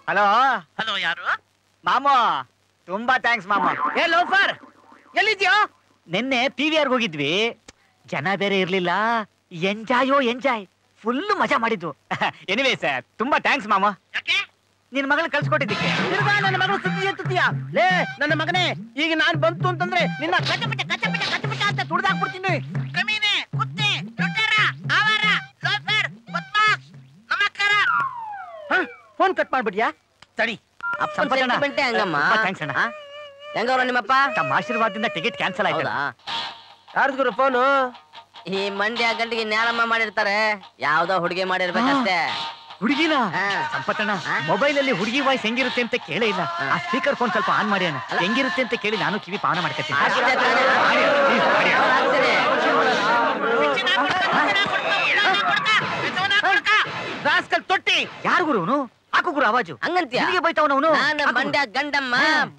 Hello hello, ಯಾರು? ಮಾಮು, ತುಂಬಾ thanks ಮಾಮ. ಏ ಲೋಫರ್, ಎಲ್ಲಿದ್ಯೋ? ನಿನ್ನೆ PVR ಹೋಗಿದ್ವಿ, ಜನ ಬೇರೆ ಇರ್ಲಿಲ್ಲ. ಎಂಜಾಯ್ ಫುಲ್ ಮಜಾ ಮಾಡಿದ್ವು. ಎನಿವೇ ಸರ್, ತುಂಬಾ ಥ್ಯಾಂಕ್ಸ್ ಮಾಮ. ಯಾಕೆ? ನಿನ್ ಮಗಳನ್ನ ಕಳ್ಸ್ಕೊಟ್ಟಿದ್ದಕ್ಕೆ. ತಿರ್ಗಾ ನನ್ನ ಮಗಳು ಸುದ್ದಿಯ ಲೇ ನನ್ನ ಮಗನೇ, ಈಗ ನಾನ್ ಬಂತು ಅಂತಂದ್ರೆ ನಿನ್ನ ಕಚ್ಚ ಅಂತ ತುಡ್ದಾಕ್ಬಿಡ್ತೀನಿ. ಕಮೀನೆ, ಕುತ್ತೆ, ಲುಟೇರ, ಆವಾರ, ಲೋಫರ್, ಬದ್ಮಾಶ್, ನಮಸ್ಕಾರ. ಫೋನ್ ಕಟ್ ಮಾಡ್ಬಿಡ್ಯಾ? ತಡಿ. ಹಂಗಮ್ಮ. ಥ್ಯಾಂಕ್ಸ್ ಅಣ್ಣ. ಹೆಂಗವ್ರ ನಿಮ್ಮಪ್ಪ? ತಮ್ಮ ಆಶೀರ್ವಾದದಿಂದ ಟಿಕೆಟ್ ಕ್ಯಾನ್ಸಲ್ ಆಯ್ತು. ಯಾರ್ದು ಫೋನು? ಈ ಮಂಡ್ಯ ಗಂಟಿಗೆ ನ್ಯಾರಮ್ಮ ಮಾಡಿರ್ತಾರೆ, ಯಾವ್ದೋ ಹುಡುಗಿ ಮಾಡಿರ್ಬೇಕಷ್ಟೇ. ಹುಡುಗಿನ ಸಂಪತ್ತಣ್ಣ, ಮೊಬೈಲ್ ಅಲ್ಲಿ ಹುಡುಗಿ ವಾಯ್ಸ್ ಹೆಂಗಿರುತ್ತೆ ಅಂತ ಕೇಳೇ ಇಲ್ಲ. ಆ ಸ್ಪೀಕರ್ ಫೋನ್ ಸ್ವಲ್ಪ ಆನ್ ಮಾಡಿ ಅಣ್ಣ, ಹೆಂಗಿರುತ್ತೆ ಅಂತ ಕೇಳಿ ನಾನು ಕಿವಿ ಪಾನ ಮಾಡ್ಕೊತೀನಿ. ತೊಟ್ಟಿ ಯಾರು ಗುರುನು? ಹಾಕು ಗುರು ಆವಾಜು. ಹಂಗಂತೀಯ? ನಿನಗೆ ಬೈತಾವನವನು. ನಾನು ಮಂಡ್ಯ ಗಂಡಮ್ಮ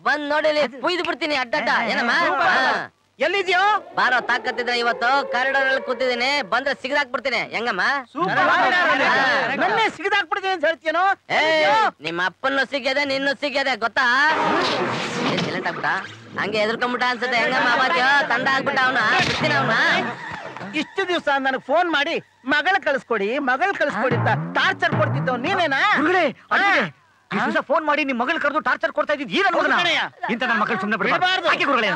ಬಂದ್ ನೋಡಿ ಕುಯ್ದು ಬಿಡ್ತೀನಿ ಅಡ್ಡಡ್ಡ. ಏನಮ್ಮ? ಎಲ್ಲಿದ್ಯೋ? ಬಾರೋ, ತಾಕತ್ತಿದ್ರೆ ಇವತ್ತು ಕಾರಿಡಾರ್ ಅಲ್ಲಿ ಕೂತಿದ್ದೀನಿ, ಬಂದ್ರೆ ಸಿಗದಾಕ್ಬಿಡ್ತೀನಿ. ಹೆಂಗಮ್ಮ? ನನ್ನೇ ಸಿಗದಾಕ್ಬಿಡ್ತೀನಿ ಅಂತ ಹೇಳ್ತೀನೋ? ನಿಮ್ಮ ಅಪ್ಪನ್ನು ಸಿಗ್ಯದೆ, ನಿನ್ನೂ ಸಿಗ್ಯದೆ, ಗೊತ್ತಾ? ಸೈಲೆಂಟ್ ಆಗ್ಬಿಟ್ಟ, ಹಂಗೆ ಎದ್ರಕೊಂಡ್ಬಿಟ್ಟ ಅನ್ಸುತ್ತೆ. ಹೆಂಗಮ್ಮ ಬಾದ್ಯೋ? ತಂಡ ಆಗ್ಬಿಟ್ಟ ಅವನ, ಬಿಡ್ತೀನಿ ಅವನ. ಇಷ್ಟು ದಿವಸ ನನಗೆ ಫೋನ್ ಮಾಡಿ ಮಗಳ ಕಳಿಸ್ಕೊಡಿ ಅಂತ ಟಾರ್ಚರ್ ಕೊಡ್ತಿದ್ದವ್ ನೀನೇನಾ? ದಿವಸ ಫೋನ್ ಮಾಡಿ ನಿಮ್ ಮಗಳು ಕರೆದು ಟಾರ್ಚರ್ ಕೊಡ್ತಾ ಇದ್ದಿದ್ ಈ ನನ್ನ ಮಗನ. ಇಂತ ನನ್ನ ಮಕ್ಕಳು ಸುಮ್ಮನೆ ಬಿಡಬಾರ್ದು. ಹಾಕಿ ಗುರುಗಳೇ,